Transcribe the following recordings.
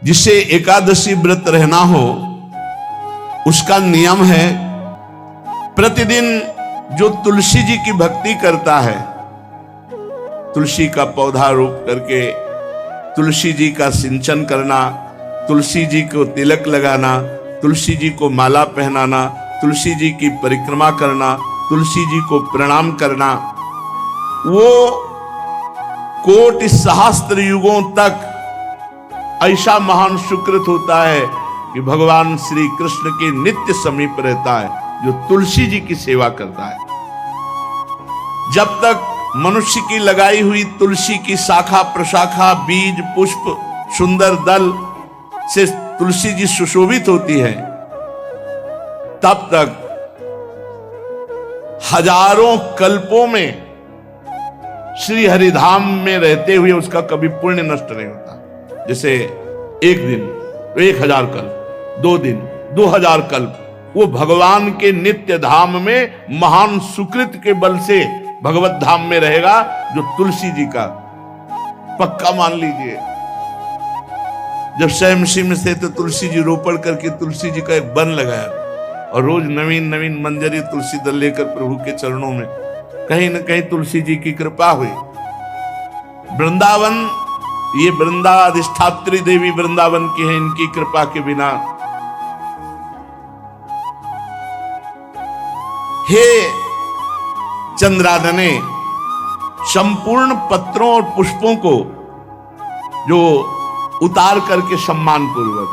जिसे एकादशी व्रत रहना हो उसका नियम है, प्रतिदिन जो तुलसी जी की भक्ति करता है, तुलसी का पौधा रोप करके तुलसी जी का सिंचन करना, तुलसी जी को तिलक लगाना, तुलसी जी को माला पहनाना, तुलसी जी की परिक्रमा करना, तुलसी जी को प्रणाम करना, वो कोटि सहस्त्र युगों तक ऐसा महान सुकृत होता है कि भगवान श्री कृष्ण के नित्य समीप रहता है जो तुलसी जी की सेवा करता है। जब तक मनुष्य की लगाई हुई तुलसी की शाखा प्रशाखा बीज पुष्प सुंदर दल से तुलसी जी सुशोभित होती है, तब तक हजारों कल्पों में श्री हरिधाम में रहते हुए उसका कभी पुण्य नष्ट नहीं होता। जैसे एक दिन 1000 कल्प, 2 दिन 2000 कल्प, वो भगवान के नित्य धाम में महान सुकृत के बल से भगवत धाम में रहेगा, जो तुलसी जी का पक्का मान लीजिए। जब स्वयं में से तो तुलसी जी रोपण करके तुलसी जी का एक वन लगाया और रोज नवीन नवीन मंजरी तुलसी दल लेकर प्रभु के चरणों में, कहीं न कहीं तुलसी जी की कृपा हुई। वृंदावन, ये वृंदाधिष्ठात्री देवी वृंदावन की है, इनकी कृपा के बिना हे चंद्रादने संपूर्ण पत्रों और पुष्पों को जो उतार करके सम्मान पूर्वक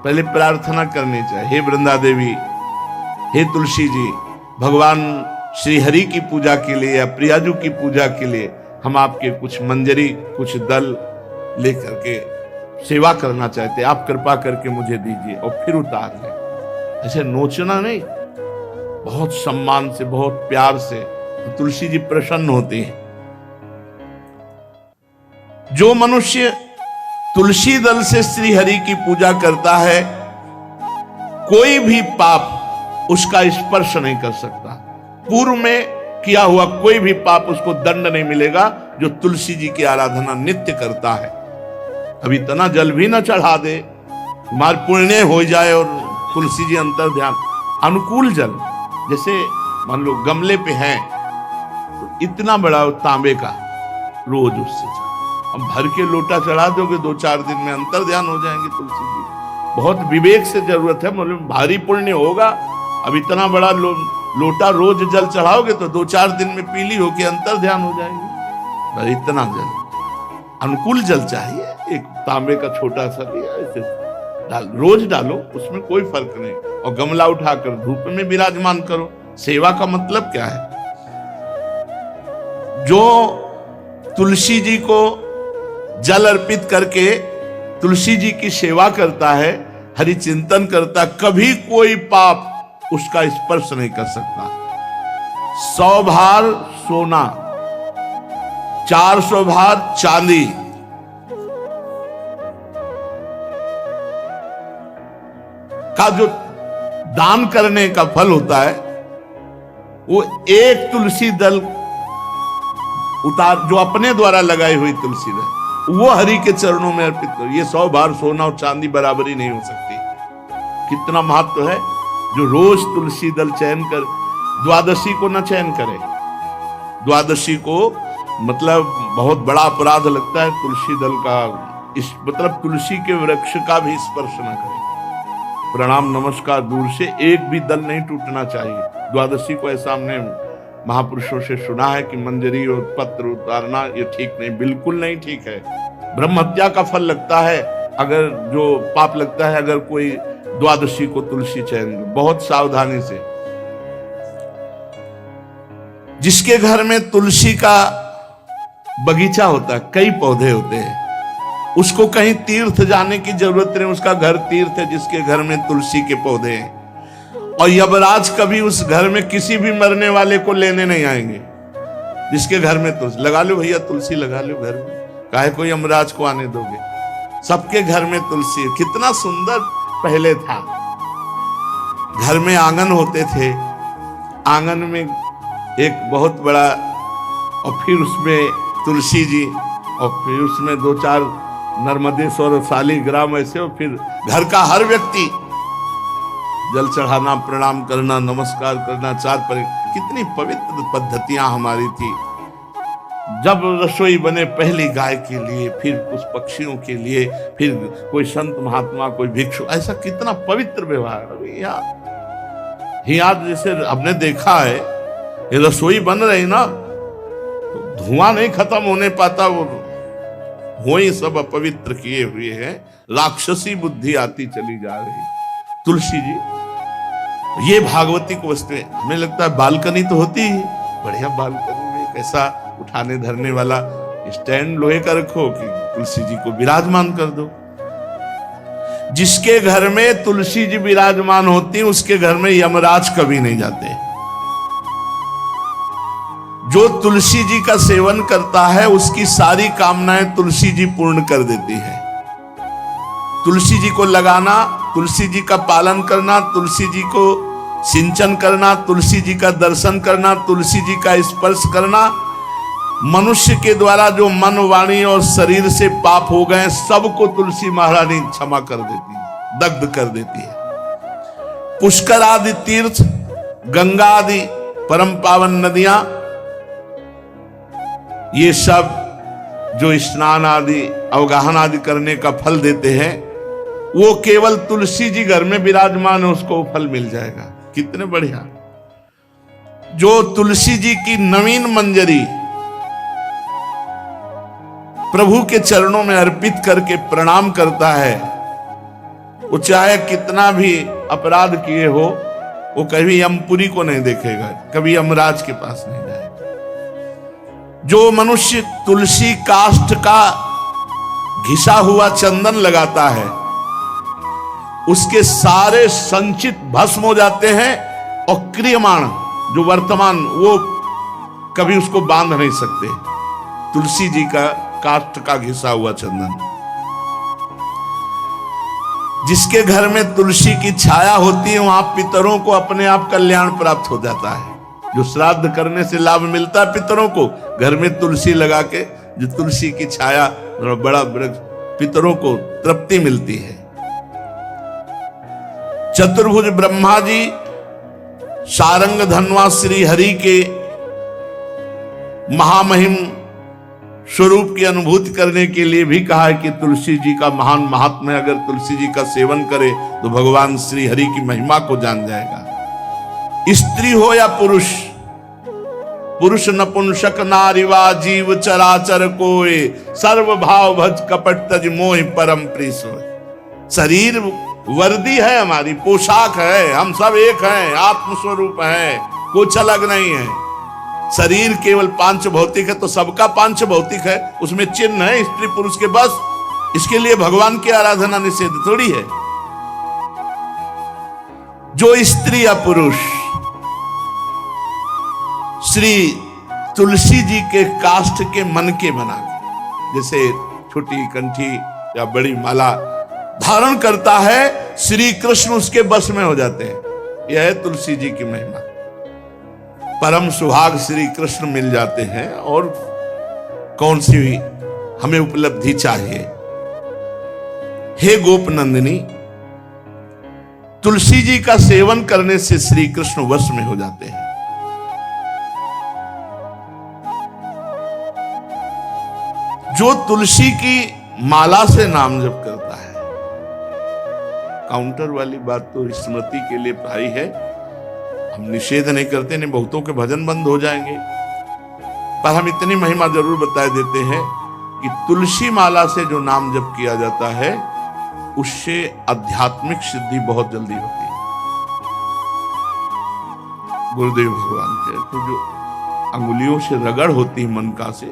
पहले प्रार्थना करनी चाहिए, हे वृंदा देवी, हे तुलसी जी, भगवान श्री हरि की पूजा के लिए या प्रियाजू की पूजा के लिए हम आपके कुछ मंजरी कुछ दल लेकर के सेवा करना चाहते हैं, आप कृपा करके मुझे दीजिए, और फिर उतार लें। ऐसे नोचना नहीं, बहुत सम्मान से बहुत प्यार से, तो तुलसी जी प्रसन्न होती हैं। जो मनुष्य तुलसी दल से श्री हरि की पूजा करता है, कोई भी पाप उसका स्पर्श नहीं कर सकता। पूर्व में किया हुआ कोई भी पाप उसको दंड नहीं मिलेगा जो तुलसी जी की आराधना नित्य करता है। अब इतना जल भी ना चढ़ा दे, मार पुण्य हो जाए और तुलसी जी अंतर ध्यान अनुकूल जल, जैसे मान लो गमले पे हैं तो इतना बड़ा तांबे का रोज उससे अब भर के लोटा चढ़ा दोगे 2-4 दिन में अंतर ध्यान हो जाएंगे तुलसी जी। बहुत विवेक से जरूरत है, मतलब भारी पुण्य होगा। अब इतना बड़ा लोटा रोज जल चढ़ाओगे तो 2-4 दिन में पीली होके अंतर ध्यान हो जाएंगे। इतना जल अनुकूल जल चाहिए, एक तांबे का छोटा सा दिया ऐसे रोज डालो, उसमें कोई फर्क नहीं, और गमला उठाकर धूप में विराजमान करो। सेवा का मतलब क्या है? जो तुलसी जी को जल अर्पित करके तुलसी जी की सेवा करता है, हरि चिंतन करता, कभी कोई पाप उसका स्पर्श नहीं कर सकता। 100 भार सोना, 400 भार चांदी, का जो दान करने का फल होता है, वो एक तुलसी दल उतार, जो अपने द्वारा लगाई हुई तुलसी दल, वो हरि के चरणों में अर्पित करो। ये 100 भार सोना और चांदी बराबरी नहीं हो सकती। कितना महत्व है। जो रोज तुलसी दल चयन कर, द्वादशी को न चयन करे, द्वादशी को मतलब बहुत बड़ा अपराध लगता है तुलसी दल का, इस मतलब तुलसी के वृक्ष का भी स्पर्श न करे। प्रणाम नमस्कार दूर से, एक भी दल नहीं टूटना चाहिए। द्वादशी को ऐसा हमने महापुरुषों से सुना है कि मंजरी और पत्र उतारना ये ठीक नहीं, बिल्कुल नहीं ठीक है। ब्रह्म हत्या का फल लगता है, अगर जो पाप लगता है अगर कोई द्वादशी को तुलसी चयन, बहुत सावधानी से। जिसके घर में तुलसी का बगीचा होता है, कई पौधे होते हैं, उसको कहीं तीर्थ जाने की जरूरत नहीं, उसका घर तीर्थ है जिसके घर में तुलसी के पौधे हैं। और यमराज कभी उस घर में किसी भी मरने वाले को लेने नहीं आएंगे। जिसके घर में तुलसी, लगा लो भैया तुलसी लगा लो घर में, काहे कोई यमराज को आने दोगे? सबके घर में तुलसी। कितना सुंदर पहले था, घर में आंगन होते थे, आंगन में एक बहुत बड़ा, और फिर उसमें तुलसी जी, और फिर उसमें 2-4 नर्मदेश्वर शालिग्राम ऐसे, और फिर घर का हर व्यक्ति जल चढ़ाना, प्रणाम करना, नमस्कार करना, चार पर कितनी पवित्र पद्धतियां हमारी थी। जब रसोई बने पहली गाय के लिए, फिर कुछ पक्षियों के लिए, फिर कोई संत महात्मा, कोई भिक्षु, ऐसा कितना पवित्र व्यवहार। यहाँ जैसे हमने देखा है, ये रसोई बन रही ना, तो धुआं नहीं खत्म होने पाता, वो ही सब अपवित्र किए हुए हैं, राक्षसी बुद्धि आती चली जा रही। तुलसी जी, ये भागवती को वस्तुएं, हमें लगता है बालकनी तो होती ही, बढ़िया बालकनी में कैसा उठाने धरने वाला स्टैंड लोहे का रखो कि तुलसी जी को विराजमान कर दो। जिसके घर में तुलसी जी विराजमान होती, उसके घर में यमराज कभी नहीं जाते। जो तुलसी जी का सेवन करता है, उसकी सारी कामनाएं तुलसी जी पूर्ण कर देती है। तुलसी जी को लगाना, तुलसी जी का पालन करना, तुलसी जी को सिंचन करना, तुलसी जी का दर्शन करना, तुलसी जी का स्पर्श करना, मनुष्य के द्वारा जो मन, वाणी और शरीर से पाप हो गए, सबको तुलसी महारानी क्षमा कर देती है, दग्ध कर देती है। पुष्कर आदि तीर्थ, गंगा आदि परम पावन नदियां, ये सब जो स्नान आदि, अवगाहन आदि करने का फल देते हैं, वो केवल तुलसी जी घर में विराजमान है, उसको फल मिल जाएगा। कितने बढ़िया। जो तुलसी जी की नवीन मंजरी प्रभु के चरणों में अर्पित करके प्रणाम करता है, वो चाहे कितना भी अपराध किए हो, वो कभी यमपुरी को नहीं देखेगा, कभी यमराज के पास नहीं जाएगा। जो मनुष्य तुलसी काष्ठ का घिसा हुआ चंदन लगाता है, उसके सारे संचित भस्म हो जाते हैं, और क्रियमाण जो वर्तमान, वो कभी उसको बांध नहीं सकते। तुलसी जी का काष्ठ का घिसा हुआ चंदन, जिसके घर में तुलसी की छाया होती है, वहां पितरों को अपने आप कल्याण प्राप्त हो जाता है। जो श्राद्ध करने से लाभ मिलता है पितरों को, घर में तुलसी लगा के, जो तुलसी की छाया, बड़ा वृक्ष, पितरों को तृप्ति मिलती है। चतुर्भुज ब्रह्मा जी सारंग धनवा श्री हरि के महामहिम स्वरूप की अनुभूति करने के लिए भी कहा है कि तुलसी जी का महान महात्म्य, अगर तुलसी जी का सेवन करे तो भगवान श्री हरि की महिमा को जान जाएगा। स्त्री हो या पुरुष, पुरुष नपुंसक नारीवा जीव चराचर कोय, सर्व भाव भज कपट तज मोह परम प्रिय सोय। शरीर वर्दी है, हमारी पोशाक है, हम सब एक हैं, आत्मस्वरूप हैं, कुछ अलग नहीं है। शरीर केवल पांच भौतिक है, तो सबका पांच भौतिक है, उसमें चिन्ह है स्त्री पुरुष के, बस। इसके लिए भगवान की आराधना निषेध थोड़ी है। जो स्त्री या पुरुष श्री तुलसी जी के काष्ठ के मन के बना के, जैसे छोटी कंठी या बड़ी माला धारण करता है, श्री कृष्ण उसके बस में हो जाते हैं। यह है तुलसी जी की महिमा। परम सुहाग श्री कृष्ण मिल जाते हैं, और कौन सी हमें उपलब्धि चाहिए। हे गोप नंदिनी, तुलसी जी का सेवन करने से श्री कृष्ण वश में हो जाते हैं। जो तुलसी की माला से नाम जप करता है, काउंटर वाली बात तो स्मृति के लिए भाई है, हम निषेध नहीं करते, नहीं बहुतों के भजन बंद हो जाएंगे, पर हम इतनी महिमा जरूर बता देते हैं कि तुलसी माला से जो नाम जप किया जाता है, उससे आध्यात्मिक सिद्धि बहुत जल्दी होती है। गुरुदेव भगवान के तो जो अंगुलियों से रगड़ होती है मन का से,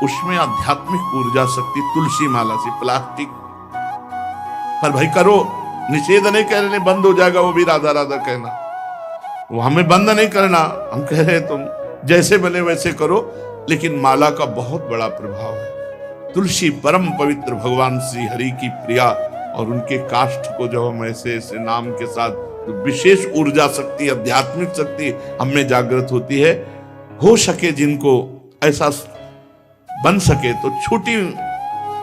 उसमें आध्यात्मिक ऊर्जा शक्ति तुलसी माला से। प्लास्टिक पर भाई करो, निषेध नहीं कह रहे, बंद हो जाएगा वो भी राधा राधा कहना, वो हमें बंद नहीं करना। हम कह रहे तुम जैसे बने वैसे करो, लेकिन माला का बहुत बड़ा प्रभाव है। तुलसी परम पवित्र भगवान श्री हरि की प्रिया, और उनके काष्ठ को जब हम ऐसे ऐसे नाम के साथ, तो विशेष ऊर्जा शक्ति, आध्यात्मिक शक्ति हम में जागृत होती है। हो सके जिनको ऐसा बन सके तो छोटी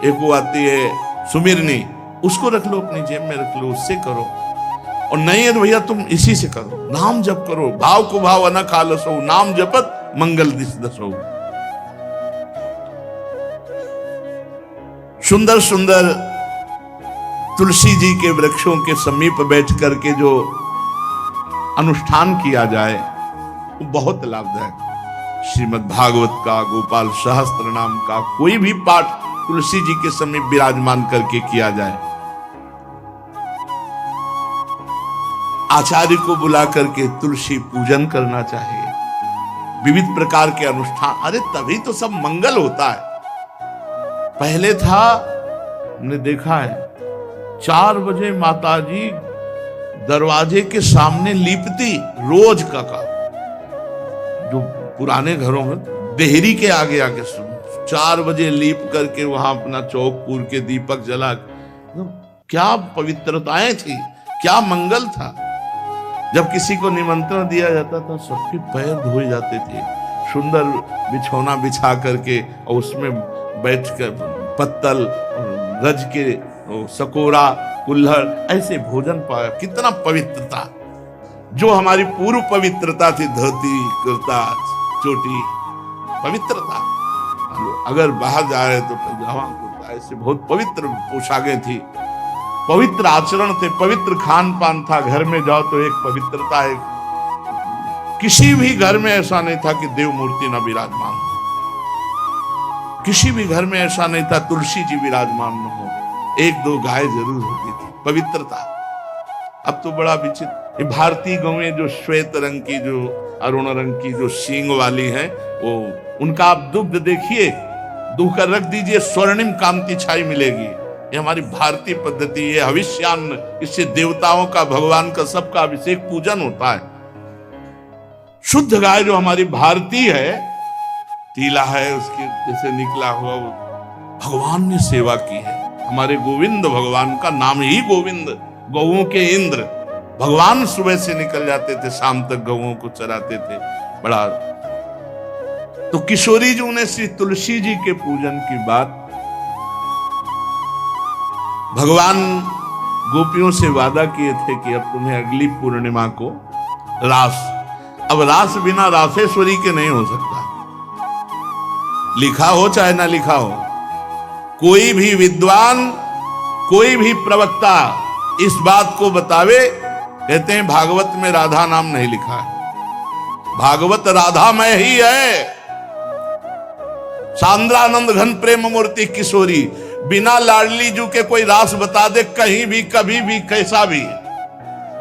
एक वो आती है सुमिरनी, उसको रख लो अपनी जेब में रख लो, उससे करो। और नहीं है तो भैया तुम इसी से करो, नाम जप करो, भाव को भाव अनख आलसो, नाम जपत मंगल दिस दसो। सुंदर सुंदर तुलसी जी के वृक्षों के समीप बैठ करके जो अनुष्ठान किया जाए वो बहुत लाभदायक। श्रीमद् भागवत का, गोपाल सहस्त्र नाम का कोई भी पाठ तुलसी जी के समीप विराजमान करके किया जाए, आचार्य को बुला करके तुलसी पूजन करना चाहिए, विविध प्रकार के अनुष्ठान। अरे तभी तो सब मंगल होता है। पहले था, हमने देखा है, 4 बजे माताजी दरवाजे के सामने लीपती, रोज का काम। जो पुराने घरों में देहरी के आगे आके 4 बजे लीप करके वहां अपना चौक पूर के दीपक जला, क्या पवित्रताएं थी, क्या मंगल था। जब किसी को निमंत्रण दिया जाता था सबके पैर धोए जाते थे, सुंदर बिछौना बिछा करके और उसमें बैठकर पत्तल रज के सकोरा कुल्हड़ ऐसे भोजन पाया। कितना पवित्रता, जो हमारी पूर्व पवित्रता थी, धोती कुर्ता चोटी, पवित्रता। अगर बाहर जा रहे तो पैजामा कुर्ता, ऐसे बहुत पवित्र पोशाकें थी, पवित्र आचरण थे, पवित्र खान पान था। घर में जाओ तो एक पवित्रता है। किसी भी घर में ऐसा नहीं था कि देव मूर्ति न विराजमान हो, किसी भी घर में ऐसा नहीं था तुलसी जी विराजमान न हो, 1-2 गाय जरूर होती थी, पवित्रता। अब तो बड़ा विचित्र, भारतीय गौएं जो श्वेत रंग की, जो अरुण रंग की, जो सींग वाली हैं, वो उनका आप दुग्ध देखिए, दूह कर रख दीजिए, स्वर्णिम कांति छाई मिलेगी। ये हमारी भारतीय पद्धति, ये हविष्यान्न, इससे देवताओं का, भगवान का, सबका अभिषेक पूजन होता है। शुद्ध गाय जो हमारी भारतीय है, तीला है उसके जैसे निकला हुआ, वो भगवान ने सेवा की है। हमारे गोविंद भगवान का नाम ही गोविंद, गौओं के इंद्र। भगवान सुबह से निकल जाते थे, शाम तक गौओं को चराते थे। बड़ा तो किशोरी जी ने श्री तुलसी जी के पूजन की बात, भगवान गोपियों से वादा किए थे कि अब तुम्हें अगली पूर्णिमा को रास, अब रास बिना रासेश्वरी के नहीं हो सकता। लिखा हो चाहे ना लिखा हो, कोई भी विद्वान, कोई भी प्रवक्ता इस बात को बतावे, कहते हैं भागवत में राधा नाम नहीं लिखा है, भागवत राधामय ही है। सांद्रानंद घन प्रेम मूर्ति किशोरी, बिना लाडली जू के कोई रास बता दे कहीं भी, कभी भी, कैसा भी,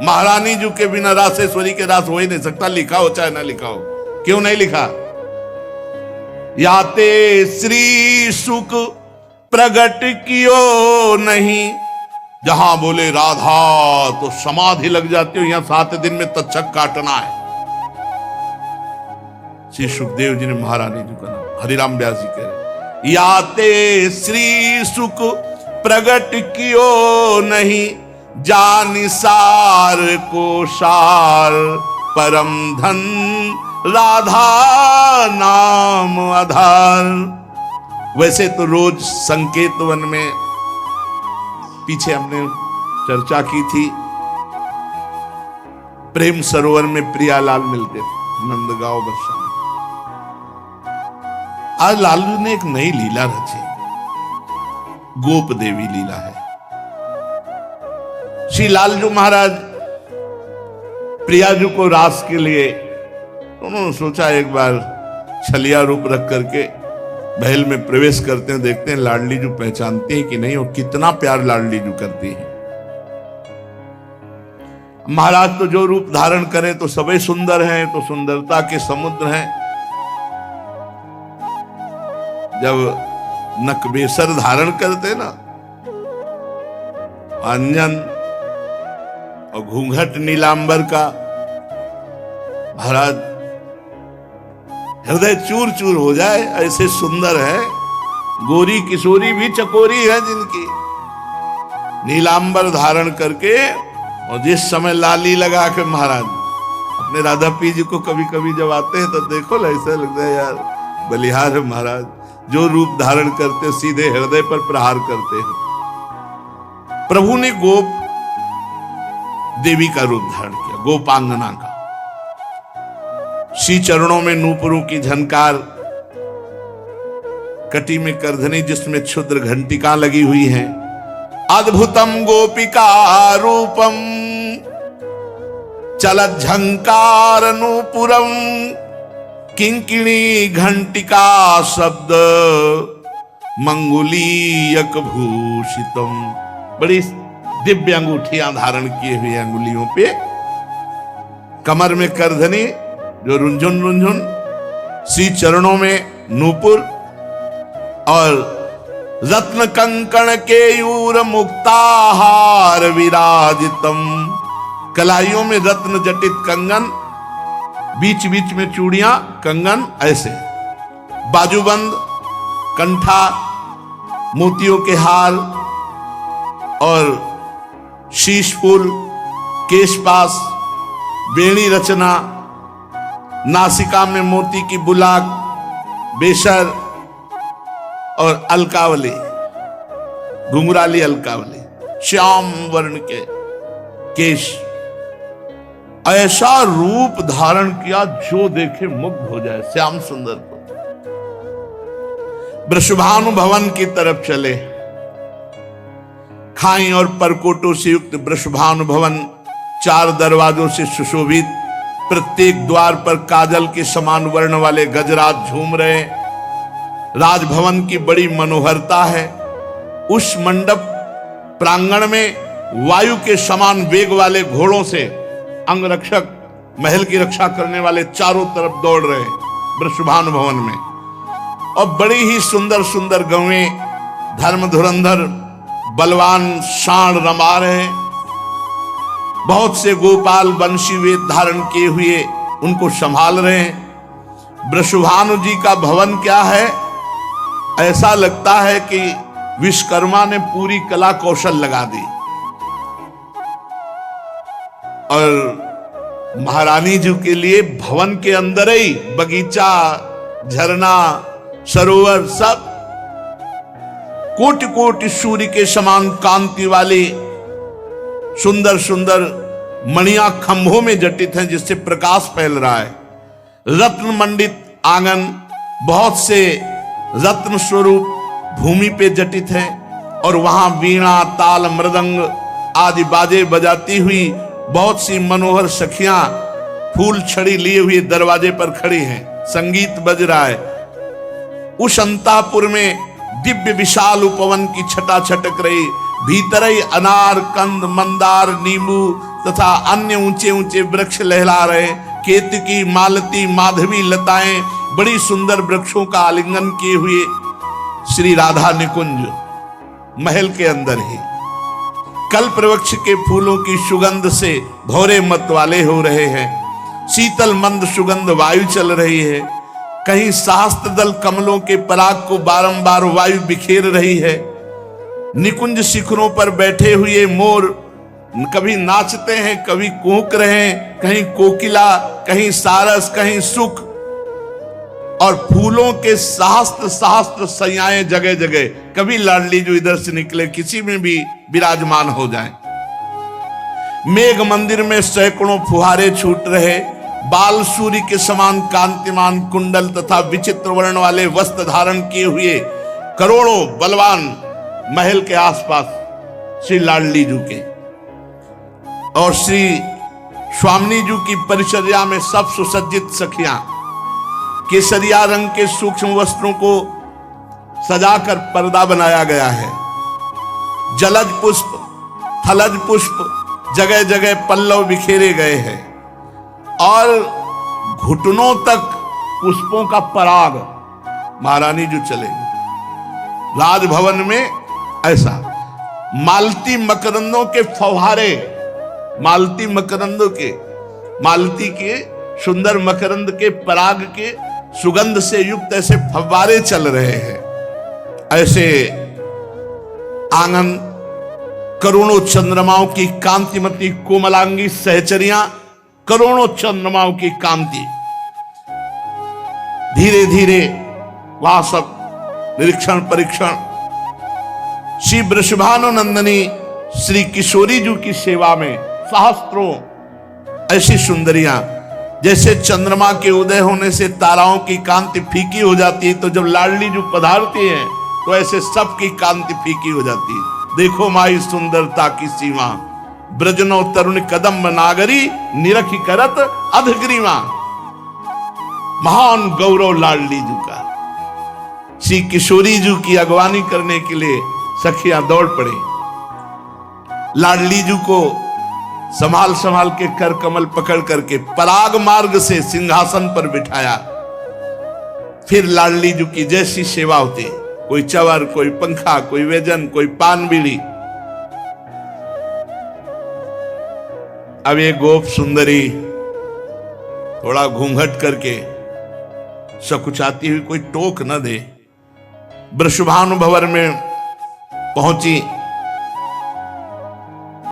महारानी जू के बिना रासेश्वरी के रास हो ही नहीं सकता, लिखा हो चाहे ना लिखा हो। क्यों नहीं लिखा? याते श्री सुख प्रगट कियो नहीं, जहां बोले राधा तो समाधि लग जाती हो, यहां 7 दिन में तक्षक काटना है। श्री सुखदेव जी ने महारानी जी का नाम, हरिराम व्यास जी कह रहे, याते श्री सुख प्रगट कियो नहीं, जानि सार को सार परम धन, राधा नाम आधार। वैसे तो रोज संकेत वन में, पीछे हमने चर्चा की थी, प्रेम सरोवर में प्रियालाल मिलते थे, नंदगांव वर्षा में। आज लालू ने एक नई लीला रची, गोप देवी लीला है। श्री लालजू महाराज प्रियाजू को रास के लिए, उन्होंने सोचा एक बार छलिया रूप रख करके महल में प्रवेश करते हैं, देखते हैं लाडली जू पहचानती है कि नहीं, और कितना प्यार लाडली जू करती है। महाराज तो जो रूप धारण करें तो सभी सुंदर हैं, तो सुंदरता के समुद्र हैं। जब नकबेसर धारण करते ना, अंजन और घूंघट नीलांबर का, महाराज हृदय चूर चूर हो जाए, ऐसे सुंदर है। गोरी किशोरी भी चकोरी है जिनकी, नीलांबर धारण करके, और जिस समय लाली लगा के महाराज अपने राधा पी जी को कभी कभी जब आते हैं तो देखो ऐसा लगता है यार बलिहार है महाराज, जो रूप धारण करते सीधे हृदय पर प्रहार करते हैं। प्रभु ने गोप देवी का रूप धारण किया, गोपांगना का। श्री चरणों में नूपुरों की झनकार, कटी में करधनी जिसमें क्षुद्र घंटिका लगी हुई है। अद्भुतम गोपिका रूपम चलत झंकार नूपुरम किंकिणी घंटिका शब्द मंगुलीयक भूषितम। बड़ी दिव्य अंगूठियां धारण किए हुए अंगुलियों पे, कमर में करधनी जो रुंझुन रुंझुन, श्री चरणों में नूपुर और रत्न कंकण केयूर मुक्ताहार विराजितम। कलाइयों में रत्न जटित कंगन, बीच बीच में चूड़ियां, कंगन ऐसे, बाजूबंद, कंठा, मोतियों के हार और शीश फूल, केशपास, बेणी रचना, नासिका में मोती की बुलाक, बेशर और अलकावली, घुंघराली अलकावली, श्याम वर्ण के केश। ऐसा रूप धारण किया जो देखे मुग्ध हो जाए श्याम सुंदर को। वृषभानु भवन की तरफ चले। खाई और परकोटों से युक्त वृषभानु भवन 4 दरवाजों से सुशोभित, प्रत्येक द्वार पर काजल के समान वर्ण वाले गजराज झूम रहे। राजभवन की बड़ी मनोहरता है। उस मंडप प्रांगण में वायु के समान वेग वाले घोड़ों से अंगरक्षक महल की रक्षा करने वाले चारों तरफ दौड़ रहे वृषभानु भवन में। और बड़ी ही सुंदर सुंदर गौएं, धर्म धुरंधर बलवान साण रमा रहे। बहुत से गोपाल बंशी वेद धारण किए हुए उनको संभाल रहे हैं। वृषभानु जी का भवन क्या है, ऐसा लगता है कि विश्वकर्मा ने पूरी कला कौशल लगा दी। और महारानी जी के लिए भवन के अंदर ही बगीचा, झरना, सरोवर, सब कोटि कोटि सूर्य के समान कांति वाली सुंदर सुंदर मणियां खंभों में जटित हैं, जिससे प्रकाश फैल रहा है। रत्न मंडित आंगन, बहुत से रत्न स्वरूप भूमि पे जटित है। और वहां वीणा, ताल, मृदंग आदि बाजे बजाती हुई बहुत सी मनोहर सखियां फूल छड़ी लिए हुए दरवाजे पर खड़ी हैं, संगीत बज रहा है। उस अंतापुर में दिव्य विशाल उपवन की छटा छटक रही। भीतर ही अनार, कंद, मंदार, नींबू तथा अन्य ऊंचे ऊंचे वृक्ष लहला रहे। केतकी, मालती, माधवी लताएं बड़ी सुंदर वृक्षों का आलिंगन किए हुए श्री राधा निकुंज महल के अंदर ही कल्प वृक्ष के फूलों की सुगंध से भौरे मत वाले हो रहे हैं। शीतल मंद सुगंध वायु चल रही है। कहीं सहस्त्र दल कमलों के पराग को बारंबार वायु बिखेर रही है। निकुंज शिखरों पर बैठे हुए मोर कभी नाचते हैं, कभी कूक रहे हैं, कहीं कोकिला, कहीं सारस, कहीं सुख। और फूलों के सहस्त्र सहस्त्र सैयाएं जगह जगह, कभी लाडली जो इधर से निकले किसी में भी विराजमान हो जाएं। मेघ मंदिर में सैकड़ों फुहारे छूट रहे। बाल सूर्य के समान कांतिमान कुंडल तथा विचित्र वर्ण वाले वस्त्र धारण किए हुए करोड़ों बलवान महल के आसपास श्री लाडली जी के और श्री स्वामिनी जी की परिचर्या में सब सुसज्जित सखियां केसरिया रंग के सूक्ष्म वस्त्रों को सजाकर पर्दा बनाया गया है। जलज पुष्प, थलज पुष्प जगह जगह पल्लव बिखेरे गए हैं और घुटनों तक पुष्पों का पराग महारानी जो चलेंगे। राजभवन में ऐसा मालती मकरंदों के फव्वारे, मालती मकरंदों के, मालती के सुंदर मकरंद के पराग के सुगंध से युक्त ऐसे फव्वारे चल रहे हैं। ऐसे आंगन, करोड़ों चंद्रमाओं की कांतिमती कोमलांगी सहचरियां, करोड़ों चंद्रमाओं की कांति धीरे धीरे वहां सब निरीक्षण परीक्षण। श्री वृषभानुनंदनी श्री किशोरी जी की सेवा में सहस्त्रों ऐसी सुंदरियां, जैसे चंद्रमा के उदय होने से ताराओं की कांति फीकी हो जाती है, तो जब लाडली जी पधारती है तो ऐसे सबकी कांति फीकी हो जाती है। देखो माई सुंदरता की सीमा, ब्रजनो तरुण कदम नागरी निरखी करत अधग्रीवा। महान गौरव लाडली जी का। श्री किशोरी जी की अगवानी करने के लिए सखियां दौड़ पड़ी। लाडली जी को संभाल संभाल के कर कमल पकड़ करके पराग मार्ग से सिंहासन पर बिठाया। फिर लाडली जी की जैसी सेवा होती, कोई चवर, कोई पंखा, कोई व्यजन, कोई पान बीड़ी। अब ये गोप सुंदरी थोड़ा घूंघट करके सकुचाती हुई कोई टोक न दे, वृषभानु भवन में पहुंची।